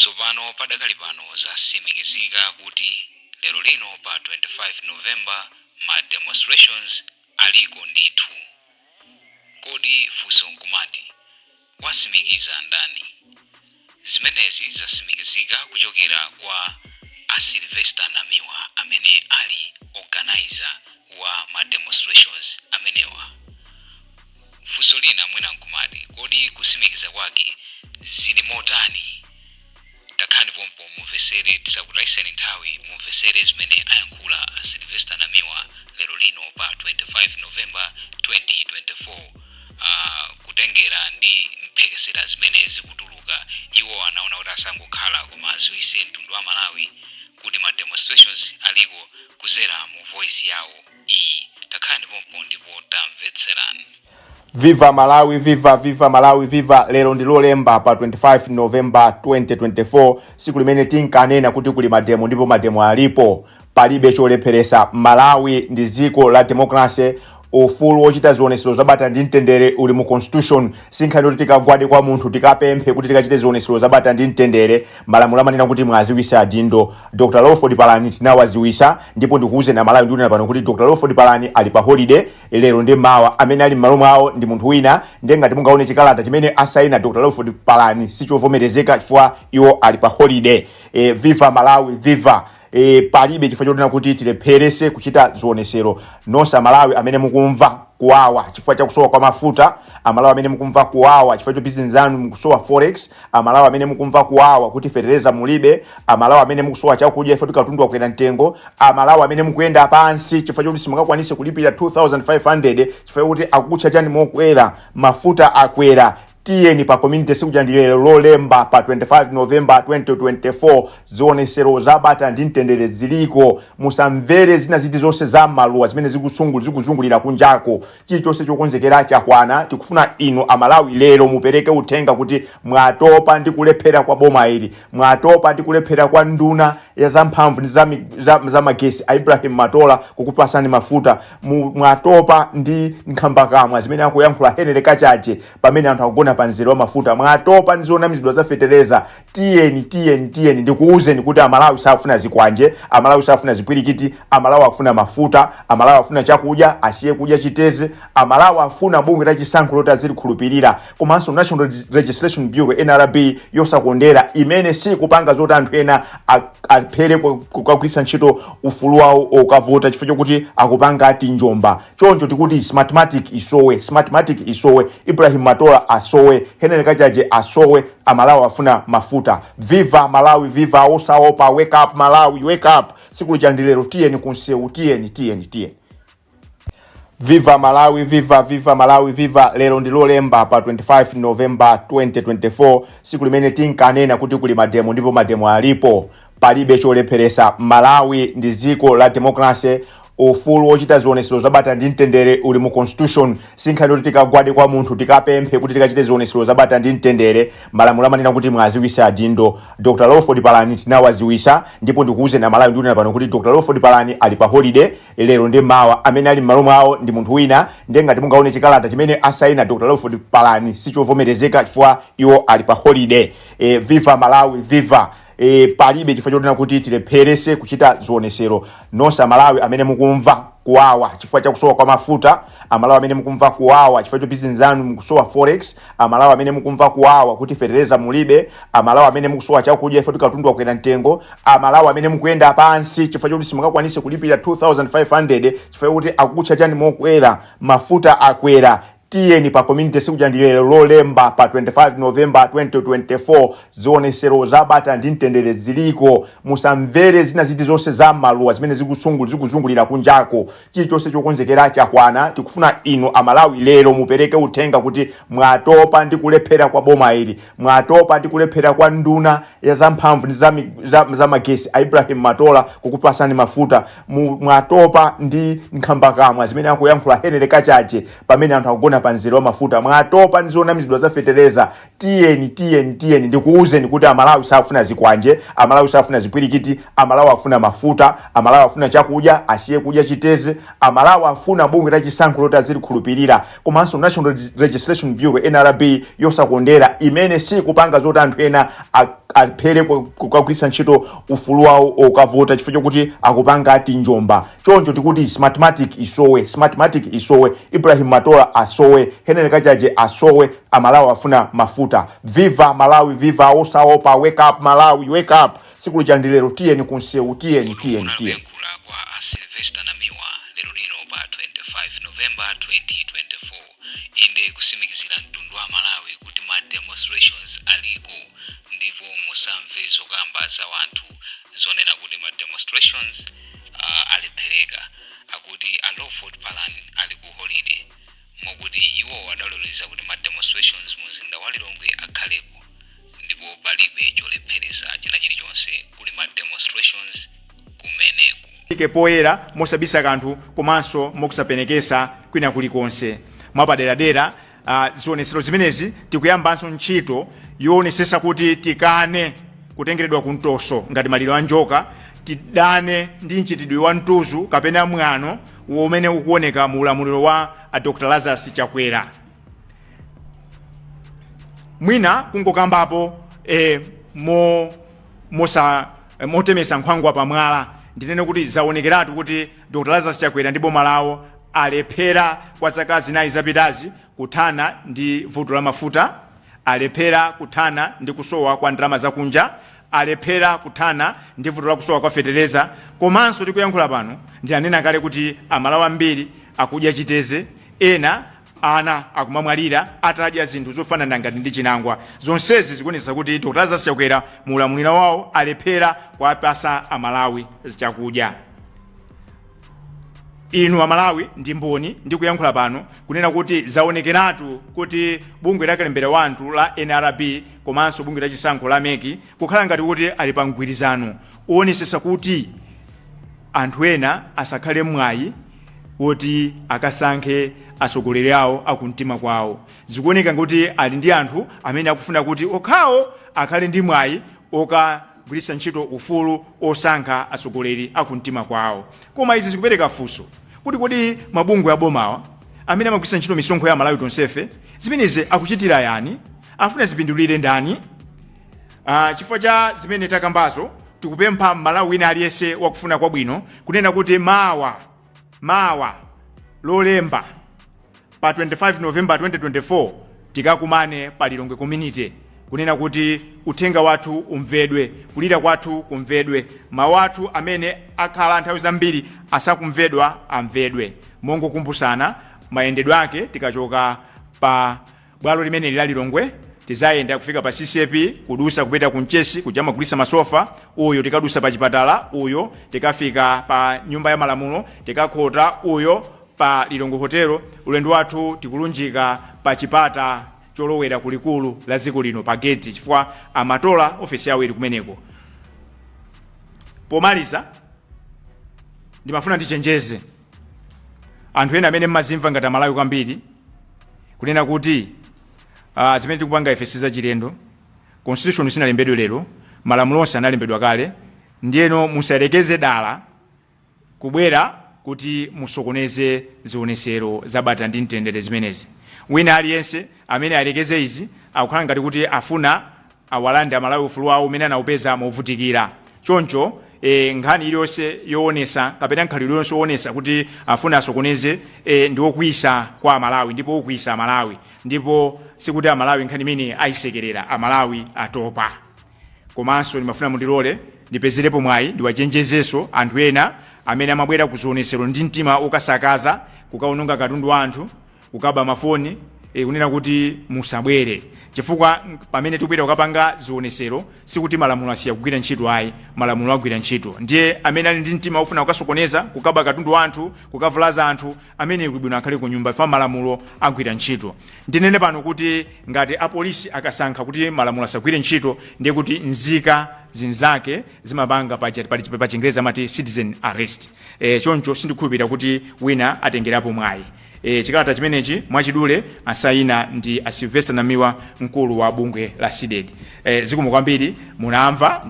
Sopano padakali pano zasimikizika kuti lero lino pa 25 November ma demonstrations Aliko ndithu. Kodi funso nkumati wasimikiza ndani? Zimenezi zasimikizika kuchokera kwa Sylvester Namiwa amene ali organizer wa ma demonstrations amenewa. Funso lina mwina nkumati kodi kusimikiza kwake zili motani? Takhani pompo mumvesere tisakutaiseni nthawi mumvesere zimene ayankhula Sylvester Namiwa lero lino pa 25 November 2024 kutengera ndi mphekesera zimene zikutuluka. Iwo anaona kuti asangokhala koma aziwise mtundu wa Malawi kuti ma demonstrations Aliko kuzera mu voice yawo iyi. Takhani pompo ndipo tamvetserani. Viva Malawi, viva Malawi, viva. Lero ndilolemba pa 25 November 2024 siku limene tinkanena kuti kuli Mademo ndipo Mademo alipo. Palibe cholepheresa. Malawi ndi dziko la democracy. Ufulu wochita zionesero zabata ndi mtendere uli mu constitution. Sinkhani kuti tikagwade kwa munthu tikapemphe kuti tikachite zionesero zabata ndi mtendere. Malamulo amanena kuti mwaziwisa adindo. Dr. Lawford Palani tinawaziwisa ndipo ndikuuze na Malawi nduna pano kuti Dr. Lawford Palani ali pa holiday lero ndi mawa. Amene ali m'malo mwawo ndi munthu wina ngati mungaone chikalata chimene asaina Dr. Lawford Palani sichovomerezeka chifukwa iwo ali pa holiday. Viva Malawi, viva. Palibe chifukwa choti kuti tilepherese kuchita zionesero. Nonse Malawi amene mukumva kuwawa chifukwa cha kusowa kwa mafuta, Amalawi amene mukumva kuwawa chifukwa cha business zanu mukusowa forex, Amalawi amene mukumva kuwawa kuti fertilizer mulibe, Amalawi amene mukusowa chakudya chifukwa katundu wakwera mtengo, Amalawi amene mukuyenda pansi chifukwa choti simungakwanise kulipira 2500 chifukwa kuti akutcha chani mokwera mafuta akwera. Tiyeni pa community siku jandilero lolemba pa 25 November 2024 zionesero zabata ndi mtendere ziliko. Musamvere zina ziti zonse za maluwa zimene zikuzungulira kunjako. Chilichonse chokonzekera chakwana. Tikufuna inu Amalawi lero mupereke uthenga kuti mwatopa ndi kulephera kwa boma ili, mwatopa ndi kulephera kwa nduna ya zamphamvu ndi za magesi Ibrahim Matola kukupasani mafuta, mwatopa ndi nkhambakamwa zimene akuyankhula Henry Kachache pamene anthu akugona panziro wa mafuta, mwatopa ndi zonamizidwa za fertilizer. Tiyeni ndikuuzeni kuti Amalawi safuna zikwanje, Amalawi safuna zipwirikiti, Amalawi afuna mafuta, Amalawi afuna chakudya asiye kudya chitezi, Amalawi afuna bunge la chisankho loti azilikhulupirira. Komanso National Registration Bureau NRB yosakondera imene si kupanga zoti anthu ena aphere kukagwisa ntchito ufulu wawo okavota chifukwa chokuti akupanga ati njomba. Choncho tikuti smartmatic isowe, Ibrahim Matola asowe, Henry Kachache asowe, Amalawi afuna mafuta. Viva Malawi, viva. Osaopa, wake up Malawi, wake up. Siku jandilero tiyeni kunseu, tiyeni. Viva Malawi, viva Malawi, viva. Lero ndilolemba pa 25 November 2024 siku limene tinkanena kuti kuli Mademo ndipo Mademo alipo. Palibe cholepheresa. Malawi ndi dziko la democracy. Ufulu wochita zionesero zabata ndi mtendere uli mu constitution. Sinkhani kuti tikagwade kwa munthu tikapemphe kuti tikachite zionesero zabata ndi mtendere. Malamulo amanena kuti mwaziwisa adindo. Dr. Lawford Palani tinawaziwisa ndipo ndikuuze na Malawi nduna pano kuti Dr. Lawford Palani ali pa holiday lero ndi mawa. Amene ali m'malo mwawo ndi munthu wina ngati mungaone chikalata chimene asaina Dr. Lawford Palani sichovomerezeka chifukwa iwo ali pa holiday. Viva Malawi, viva. Palibe chifukwa choti kuti tilepherese kuchita zionesero. Nonse Malawi amene mukumva kuwawa chifukwa cha kusowa kwa mafuta, Amalawi amene mukumva kuwawa chifukwa cha business zanu mukusowa forex, Amalawi amene mukumva kuwawa kuti fertilizer mulibe, Amalawi amene mukusowa chakudya chifukwa katundu wakwera mtengo, Amalawi amene mukuyenda pansi chifukwa choti simungakwanise kulipira 2500 chifukwa kuti akutcha chani mokwera mafuta akwera. Tiyeni pa community siku jandilero lolemba pa 25 November 2024 zionesero zabata ndi mtendere ziliko. Musamvere zina ziti zonse za maluwa zimene zikuzungulira kunjako. Chilichonse chokonzekera chakwana. Tikufuna inu Amalawi lero mupereke uthenga kuti mwatopa ndi kulephera kwa boma ili, mwatopa ndi kulephera kwa nduna ya zamphamvu ndi za magesi Ibrahim Matola kukupasani mafuta, mwatopa ndi nkhambakamwa zimene akuyankhula Henry Kachache pamene anthu akugona panziro wa mafuta, mwatopa ndi zonamizidwa za fertilizer. Tiyeni ndikuuzeni kuti Amalawi safuna zikwanje, Amalawi safuna zipwirikiti, Amalawi afuna mafuta, Amalawi afuna chakudya asiye kudya chitezi, Amalawi afuna bunge la chisankho loti azilikhulupirira. Komanso National Registration Bureau NRB yosakondera imene si kupanga zoti anthu ena aliphere kukagwiritsa ntchito ufulu wawo okavota chifukwa chokuti akupanga ati njomba. Choncho tikuti smartmatic isowe, Ibrahim Matola asowe, Henry Kajaje asowe, Amalawi afuna mafuta. Viva Malawi, viva osaopa, wake up Malawi, wake up. Siku lijandilero tiyeni kunsewu, tiyeni. Kwa Sylvester Namiwa lero lino pa 25 November 2024 inde kusimikizira mtundu wa Malawi kuti ma demonstrations aliko ndipo musamve zokamba za wanthu zonena kuti ma demonstrations alipereka akuti a Lawford Palan ali ku holiday mokuti iwo adaloleza kuti ma demonstrations muzinda wa Lilongwe akhaleko ndipo palibe cholepheresa china chilichonse kuli ma demonstrations kumeneku ike poera mosabisa kanthu komanso mokusapenekesa kwina kulikonse mwapaderadera. Zionesero zimenezi tikuyambanso ntchito yonesesa kuti tikane kutengeredwa kuntoso ngati maliro a njoka, tidane ndi mchitidwe wa mtuzu kapena mwano umene ukuoneka mu ulamuliro wa Dr. Lazarus Chakwera. Mwina kungokambapo motemesa nkhwangwa pamwala ndinene kuti zaonekeratu kuti Dr. Lazarus Chakwera ndi boma lawo alephera kwa zaka zinayi zapitazi kuthana ndi vuto la mafuta, alephera kuthana ndi kusowa kwa ndalama zakunja, alephera kuthana ndi vuto la kusowa kwa fetereza. Komanso tikuyankhula pano ndi anena kale kuti Amalawi ambiri akudya chiteze, ena ana akumamwalira atadya zinthu zofanana ngati ndi chinangwa. Zonsezi zikuonetsa kuti Dr. Lazarus Chakwera mu ulamuliro wawo alephera kuwapasa Amalawi chakudya. Inu Amalawi ndi mboni ndi kuyankhula pano kunena kuti zaonekeratu kuti bungwe lakalembera wanthu la NRB komanso bungwe la chisankho la MEC kukhala ngati kuti ali pa mgwirizano uonesesa kuti anthu ena asakhale mwayi woti akasankhe asogoleri awo akumtima kwawo. Zikuoneka kuti ali ndi anthu amene akufuna kuti okhawo akhale ndi mwayi okagwiritsa ntchito ufulu osankha asogoleri akumtima kwawo. Koma izi zikupereka funso kuti kodi mabungwe abomawa amene amagwiritsa ntchito misonkho ya Malawi tonsefe zimenezi akuchitira yani, afuna zipindulire ndani? Chifukwa cha zimene takambazo tikupempha Malawi wina aliyense wakufuna kwabwino kunena kuti mawa lolemba pa 25 November 2024 tikakumane pa Lilongwe community kunena kuti uthenga wathu umvedwe, kulira kwathu kumvedwe, mawu athu amene akhala nthawi zambiri asakumvedwa amvedwe. Mongo kumbusana mayendedwe ake tikachoka pa bwalo limene la Lilongwe tizayenda kufika pa CCP kudusa kupita kunchesi kujama kulisa masofa, uyo tikadusa pa chipatala, uyo tikafika pa nyumba ya malamulo, tikakhota uyo pa Lilongwe hotelo. Ulendo wathu tikulunjika pa chipata cholowera kulikulu la dziko lino pa gate chifukwa amatola ofisi yawo ili kumeneko. Pomaliza ndimafuna ndichenjeze anthu ena amene mmazimva ngati Amalawi kwambiri kunena kuti zimene tikupanga ifesi za chilendo, constitution sinalembedwe lero, malamulo onse analembedwa kale, ndiyeno musayerekeze dala kubwera kuti musokoneze zionesero zabata ndi mtendere zimenezi. Wina aliyense amene alekeze izi akukhala ngati kuti afuna awalande Amalawi ufulu wawo umene anaupeza movutikira. Choncho nkhani iliyonse yoonesa kapena nkhani iliyonse yoonesa kuti afuna asokoneze ndi okwisa kwa Amalawi ndipo okwisa Amalawi, ndipo sikuti Amalawi nkhani imene ayisekerera, Amalawi atopa. Komanso ndimafuna mundilole ndipezerepo mwayi ndiwachenjezenso anthu ena amene amabwera kuzionesero ndi mtima okasakaza kukaononga katundu wa anthu, kukaba mafoni, kunena kuti musabwere chifukwa pamene tikupita kukapanga zionesero sikuti malamulo asiya kugwira ntchito ayi, malamulo agwira ntchito. Ndiye amene ali ndi mtima ofuna kukasokoneza, kukaba katundu wa anthu, kukavulaza anthu, amene kubwino akhale ku nyumba fa malamulo agwira ntchito. Ndinene pano kuti ngati apolisi akasankha kuti malamulo asagwire ntchito ndiye kuti nzika zinzake zimapanga pa Chingereza amati citizen arrest. Choncho sindikhulupirira kuti wina atengerapo mwayi. Chikalata chimenechi mwachidule asayina ndi Sylvester Namiwa, mkulu wa bungwe la SIDED. Zikomo kwambiri munamva.